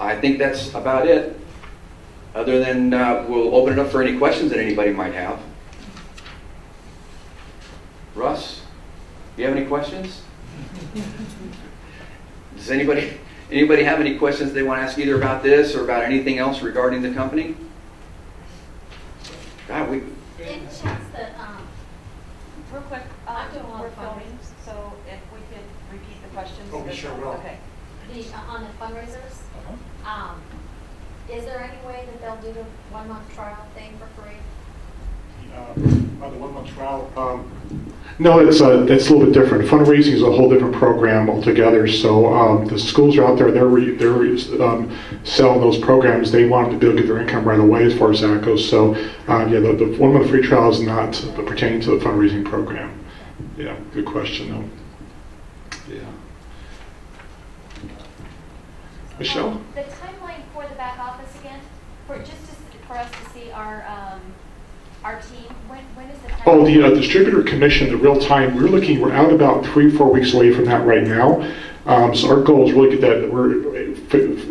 I think that's about it. Other than we'll open it up for any questions that anybody might have. Russ, do you have any questions? Does anybody have any questions they want to ask either about this or about anything else regarding the company? God, Any chance that, real quick, I'm doing a lot we're of filming, so if we could repeat the questions. Oh, we sure will. Okay. on the fundraisers, is there any way that they'll do the 1 month trial thing for free? The 1 month trial. No, it's a little bit different. Fundraising is a whole different program altogether. So the schools are out there; they're selling those programs. They want to be able to get their income right away as far as that goes. So yeah, the 1 month free trial is not pertaining to the fundraising program. Yeah, good question though. Yeah. Michelle? The timeline for the back office again, for us to see our team. When is the time? Oh, the distributor commission, the real time. We're out about 3-4 weeks away from that right now. So our goal is really get that. We're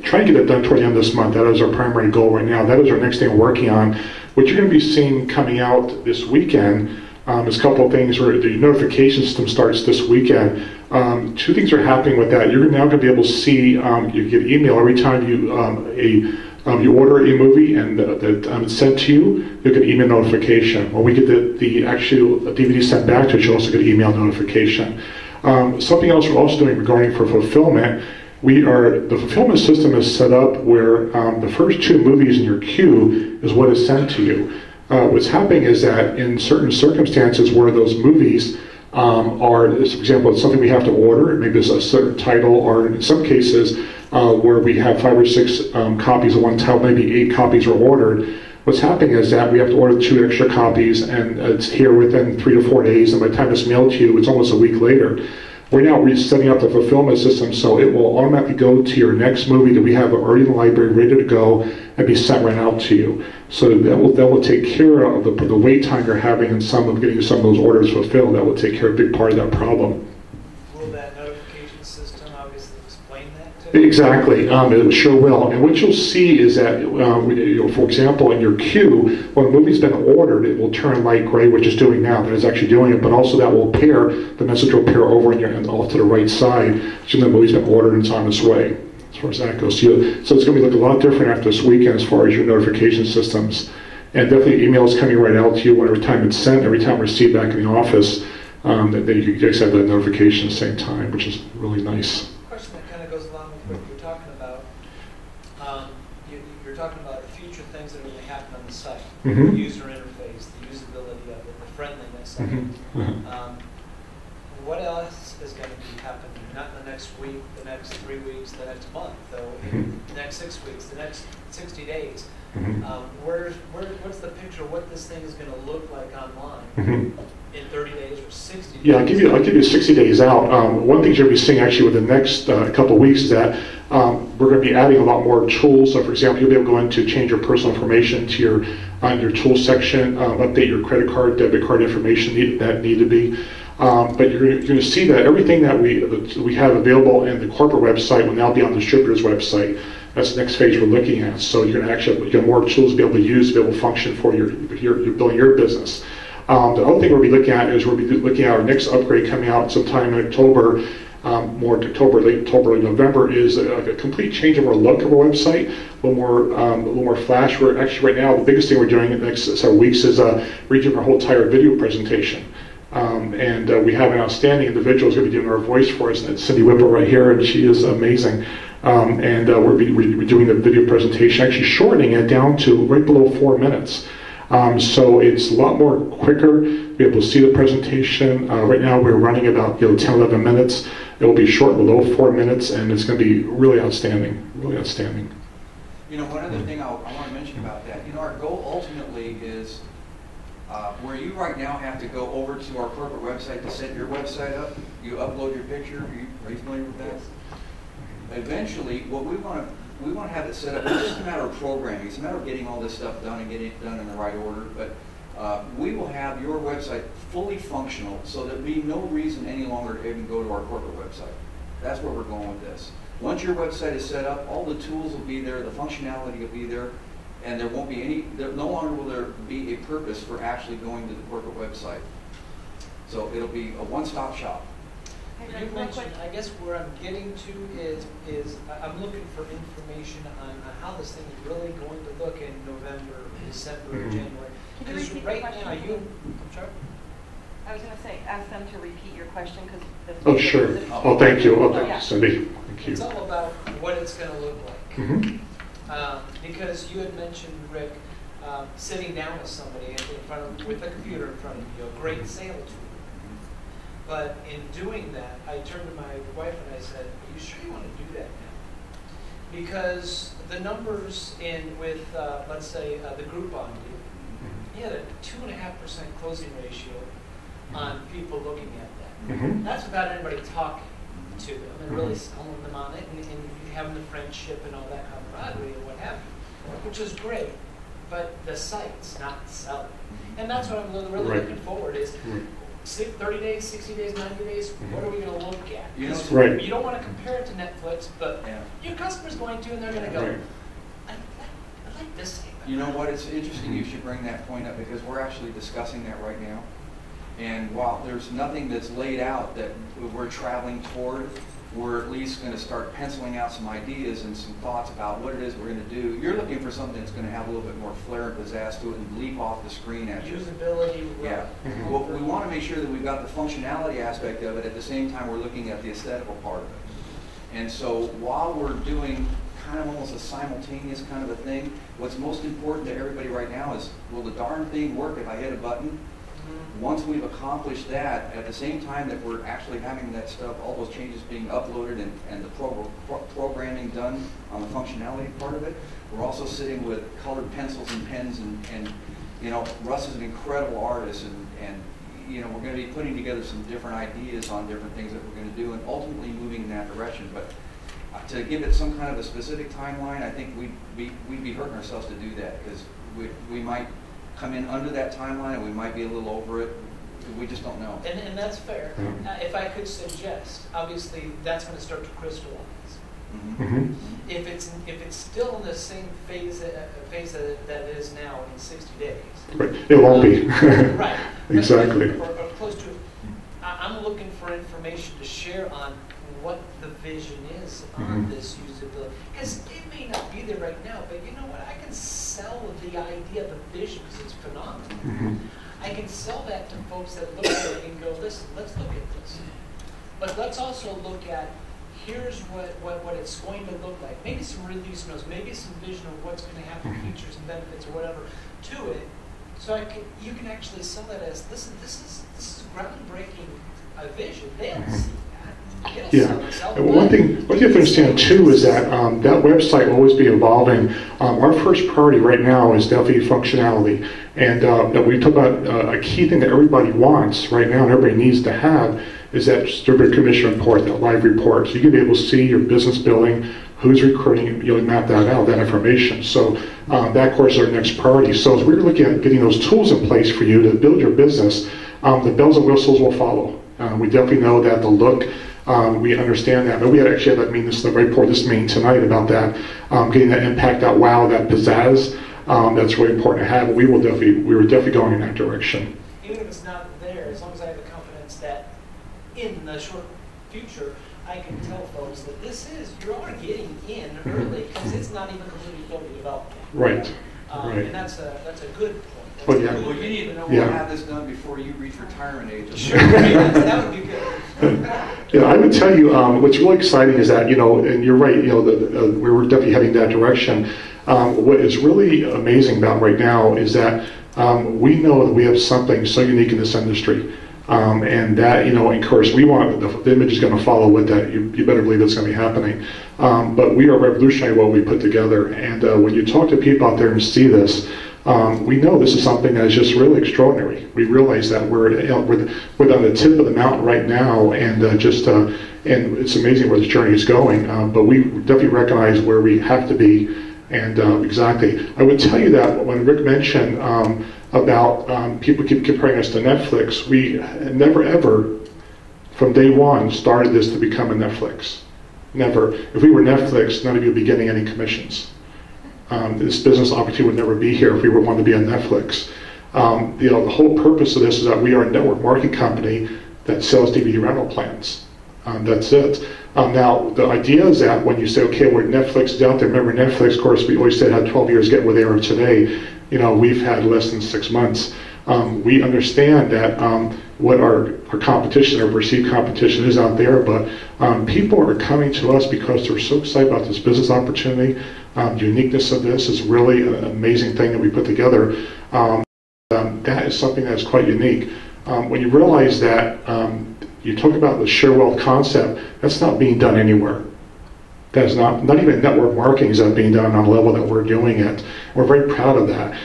trying to get it done toward the end of this month. That is our primary goal right now. That is our next thing we're working on. What you're going to be seeing coming out this weekend is a couple of things. Where the notification system starts this weekend. 2 things are happening with that. You're now going to be able to see. You get email every time you order a movie and it's sent to you, you'll get an email notification. When we get the actual DVD sent back to you, you'll also get an email notification. Something else we're also doing regarding for fulfillment, the fulfillment system is set up where the first 2 movies in your queue is what is sent to you. What's happening is that in certain circumstances where those movies are, for example, it's something we have to order, maybe it's a certain title, or in some cases where we have 5 or 6 copies of one title, maybe 8 copies are ordered. What's happening is that we have to order 2 extra copies, and it's here within 3 to 4 days, and by the time it's mailed to you, it's almost a week later. We're now setting up the fulfillment system so it will automatically go to your next movie that we have already in the library ready to go and be sent right out to you. So that will take care of the wait time you're having and getting some of those orders fulfilled. That will take care of a big part of that problem. Will that notification system obviously explain that to you? Exactly, it sure will. And what you'll see is that, for example, in your queue, when a movie's been ordered, it will turn light gray, which it's doing now. That is actually doing it, but also that will appear. The message will appear over and off to the right side, so the movie's been ordered and it's on its way. As far as that goes, so it's going to be looking a lot different after this weekend as far as your notification systems. And definitely emails coming right out to you every time it's sent, every time received back in the office. Then you just have that notification at the same time, which is really nice. Question that kind of goes along with what you're talking about. You're talking about the future things that are going to happen on the site, Mm-hmm. the user interface, the usability of it, the friendliness of it. Mm-hmm. What else is going to be happening? Not in the next week, the next 3 weeks, the next month, though. The next 6 weeks, the next 60 days. Mm-hmm. What's the picture of what this thing is going to look like online in 30 days or 60 days? Yeah, I'll give you 60 days out. One thing you're going to be seeing actually within the next couple of weeks is that we're going to be adding a lot more tools. So, for example, you'll be able to go in to change your personal information to your tool section, update your credit card, debit card information that need to be. But you're going to see that everything that we have available in the corporate website will now be on the distributor's website. That's the next phase we're looking at. So you're going to actually get more tools to be able to use, to be able to function for your building your business. The other thing we'll be looking at is we'll be looking at our next upgrade coming out sometime in October, late October, early November, is a complete change of our look of our website, a little more flash. We're actually right now, the biggest thing we're doing in the next several weeks is redoing our whole entire video presentation. And we have an outstanding individual who's going to be doing our voice for us, and that's Cindy Whipple right here, and she is amazing. We're doing the video presentation, actually shortening it down to right below 4 minutes. So it's a lot more quicker to be able to see the presentation. Right now we're running about 10, 11 minutes. It will be short, below 4 minutes, and it's going to be really outstanding, really outstanding. One other thing I want to mention about that, our goal ultimately is where you right now have to go over to our corporate website to set your website up, you upload your picture. Are you familiar with that? Eventually, what we want to have it set up. It's just a matter of programming. It's a matter of getting all this stuff done and getting it done in the right order. But we will have your website fully functional, so there'll be no reason any longer to even go to our corporate website. That's where we're going with this. Once your website is set up, all the tools will be there, the functionality will be there, and there won't be any, no longer will there be a purpose for actually going to the corporate website. So it'll be a one-stop shop. You mentioned, I guess where I'm getting to is I'm looking for information on how this thing is really going to look in November, December, Mhm. January. Can you Because repeat the right question? now, I'm sorry? I was going to say, ask them to repeat your question because. Oh, sure. Oh, thank you. Okay, Yeah. Cindy, thank you. It's all about what it's going to look like. Mhm. Because you had mentioned, Rick, sitting down with somebody in front of, with a computer in front of you, a great sales tool. But in doing that, I turned to my wife and I said, "Are you sure you want to do that now?" Because the numbers with, let's say, the Groupon deal, he had a 2.5% closing ratio on people looking at that. Mhm. That's without anybody talking to them and really selling them on it and having the friendship and all that camaraderie and what have you, which was great. But the site's not selling. And that's what I'm really Right. looking forward is Right. 30 days, 60 days, 90 days, what are we going to look at? You know, 'Cause Right. you don't want to compare it to Netflix, but Yeah. your customer's going to, and they're going to go, Right. I like this thing. You know what, it's interesting you should bring that point up because we're actually discussing that right now. And while there's nothing that's laid out that we're traveling toward, we're at least going to start penciling out some ideas and some thoughts about what it is we're going to do. You're looking for something that's going to have a little bit more flair and pizzazz to it and leap off the screen at you. Usability. Yeah. Mhm. Well, we want to make sure that we've got the functionality aspect of it. At the same time, we're looking at the aesthetical part of it. And so while we're doing kind of almost a simultaneous kind of a thing, what's most important to everybody right now is, will the darn thing work if I hit a button? Once we've accomplished that, at the same time that we're actually having that stuff, all those changes being uploaded and the programming done on the functionality part of it, we're also sitting with colored pencils and pens and you know, Russ is an incredible artist and you know, we're going to be putting together some different ideas on different things that we're going to do and ultimately moving in that direction. But to give it some kind of a specific timeline, I think we'd be hurting ourselves to do that because we might come in under that timeline and we might be a little over it. We just don't know. And that's fair. Yeah. If I could suggest, obviously that's going to start to crystallize. Mhm. Mhm. If it's still in the same phase that it is now in 60 days. Right. It won't be. Right. Exactly. Or close to it. I'm looking for information to share on what the vision is on Mhm. this usability. Because it may not be there right now, but you know what? I can sell the idea, the vision, because it's phenomenal. Mhm. I can sell that to folks that look at it and go, listen, let's look at this. But let's also look at, here's what it's going to look like. Maybe some release notes, maybe some vision of what's going to happen, features and benefits or whatever to it. So you can actually sell that as, listen, this is groundbreaking vision. They'll see that. It'll Yeah. sell itself. And one thing you have to understand too is that that website will always be evolving. Our first priority right now is definitely functionality. And we talk about a key thing that everybody wants right now and everybody needs to have is that distributor commission report, that live report. So you can be able to see your business building, who's recruiting, you'll map that out, that information. So that, of course, is our next priority. So as we're looking at getting those tools in place for you to build your business, the bells and whistles will follow. We definitely know that the look, we understand that, but we actually had that meeting, this report, this meeting tonight about that, getting that impact, that wow, that pizzazz, that's really important to have. We were definitely going in that direction. Even if it's not there, as long as I have the confidence that in the short future, I can tell folks that you are getting in early because it's not even completely fully developed yet. Right. Right. And that's a good point. That's Well, a yeah. good Well, you need to know Yeah. we'll have this done before you reach retirement age. Sure, that would be good. Yeah, I would tell you what's really exciting is that, and you're right, we're definitely heading that direction. What is really amazing about right now is that we know that we have something so unique in this industry. And that, of course, we want, the image is going to follow with that. You better believe it's going to be happening. But we are revolutionary what we put together. And when you talk to people out there and see this, we know this is something that is just really extraordinary. We realize that we're on the tip of the mountain right now, and and it's amazing where this journey is going. But we definitely recognize where we have to be, and exactly. I would tell you that when Rick mentioned about people keep comparing us to Netflix, we never ever, from day one, started this to become a Netflix. Never. If we were Netflix, none of you would be getting any commissions. This business opportunity would never be here if we were wanting to be on Netflix. The whole purpose of this is that we are a network marketing company that sells DVD rental plans. That's it. Now, the idea is that when you say, okay, where Netflix is out there, remember Netflix, of course, we always said had 12 years to get where they are today. We've had less than 6 months. We understand that what our competition, our perceived competition is out there, but people are coming to us because they're so excited about this business opportunity. The uniqueness of this is really an amazing thing that we put together. That is something that's quite unique. When you realize that you talk about the share wealth concept, that's not being done anywhere. That's not even network marketing is not being done on a level that we're doing it. We're very proud of that.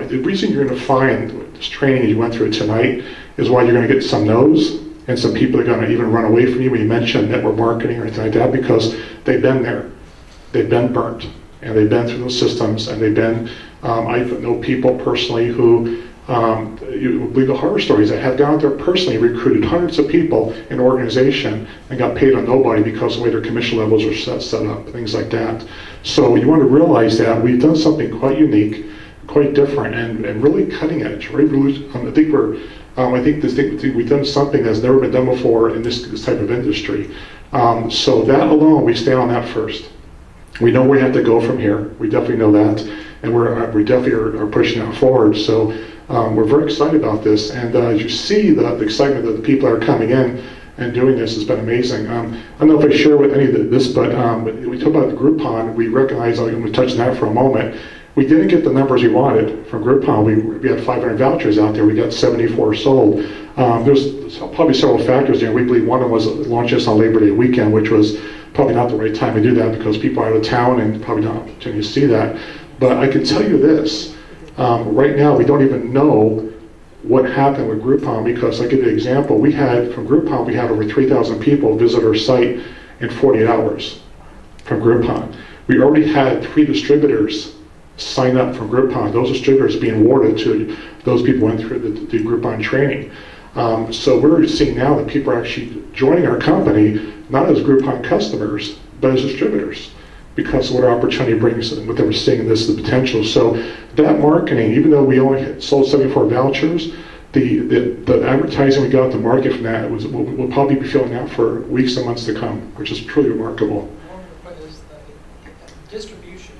The reason you're going to find this training as you went through it tonight is why you're going to get some no's and some people are going to even run away from you when you mention network marketing or anything like that, because they've been there. They've been burnt, and they've been through those systems, and they've been, I know people personally who, you believe the horror stories, that have gone out there personally, recruited hundreds of people in an organization and got paid on nobody because of the way their commission levels are set up, things like that. So you want to realize that we've done something quite unique, quite different, and really cutting edge. Right? I think we've done something that's never been done before in this type of industry. So that alone, we stand on that first. We know we have to go from here. We definitely know that, and we definitely are pushing that forward. So we're very excited about this, and as you see the excitement that the people that are coming in and doing this has been amazing. I don't know if I share with any of this, but we talk about the Groupon. We recognize, I'm going to touch on that for a moment. We didn't get the numbers we wanted from Groupon. We had 500 vouchers out there. We got 74 sold. There's probably several factors there. We believe one of them was launching this on Labor Day weekend, which was probably not the right time to do that because people are out of town and probably not opportunity to see that. But I can tell you this. Right now, we don't even know what happened with Groupon because I'll give you an example. From Groupon, we had over 3,000 people visit our site in 48 hours from Groupon. We already had 3 distributors sign up from Groupon. Those distributors being awarded to those people who went through the Groupon training. So we're seeing now that people are actually joining our company, not as Groupon customers, but as distributors, because of what our opportunity brings and what they were seeing in this, the potential. So that marketing, even though we only sold 74 vouchers, the advertising we got, the market from that, we'll probably be feeling that for weeks and months to come, which is truly remarkable. One more point is distribution.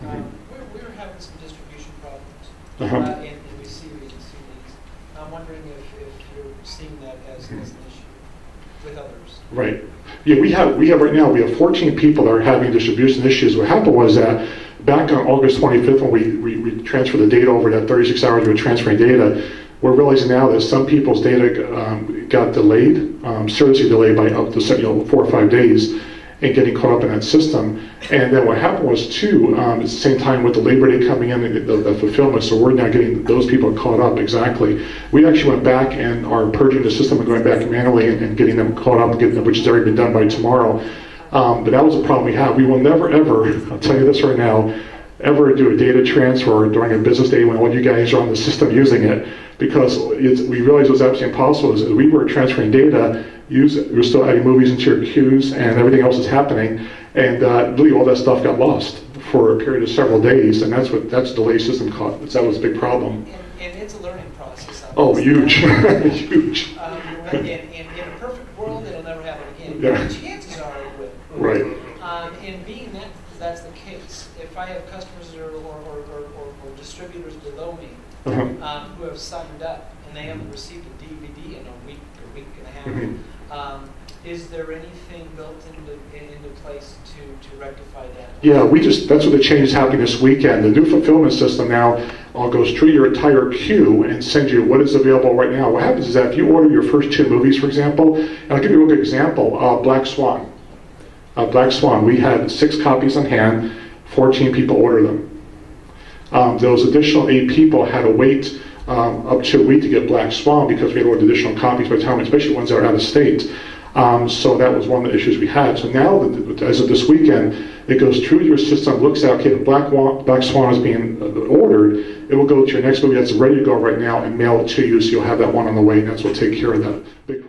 We're having some distribution problems in receiving CDs. I'm wondering if you're seeing that as an issue with others. Right. Yeah, we have right now, we have 14 people that are having distribution issues. What happened was that back on August 25th, when we transferred the data over, that 36 hours we were transferring data, we're realizing now that some people's data got delayed, seriously delayed by up to 4 or 5 days, and getting caught up in that system. And then what happened was too, at the same time with the Labor Day coming in, the fulfillment, so we're now getting those people caught up exactly. We actually went back and are purging the system and going back manually and getting them caught up, which has already been done by tomorrow. But that was a problem we have. We will never ever, I'll tell you this right now, ever do a data transfer during a business day when all you guys are on the system using it, because we realized it was absolutely impossible. As we were transferring data, we're still adding movies into your queues and everything else is happening, and really all that stuff got lost for a period of several days, and that's delayed system cost. That was a big problem. And it's a learning process. Oh, huge, huge. In a perfect world, it'll never happen again. Yeah. The chances are it will. Right. And being that's the case, if I have customers or distributors below me who have signed up and they haven't received a DVD in a week and a half, is there anything built into place to rectify that? Yeah, that's what the change is happening this weekend. The new fulfillment system now goes through your entire queue and sends you what is available right now. What happens is that if you order your first 2 movies, for example, and I'll give you a real good example, Black Swan. Black Swan, we had 6 copies on hand, 14 people ordered them. Those additional 8 people had to wait up to a week to get Black Swan because we had ordered additional copies by the time, especially ones that are out of state. So that was one of the issues we had. So now, as of this weekend, it goes through your system, looks at, okay, the Black Swan is being ordered, it will go to your next movie that's ready to go right now and mail it to you, so you'll have that one on the way, and that's what will take care of that big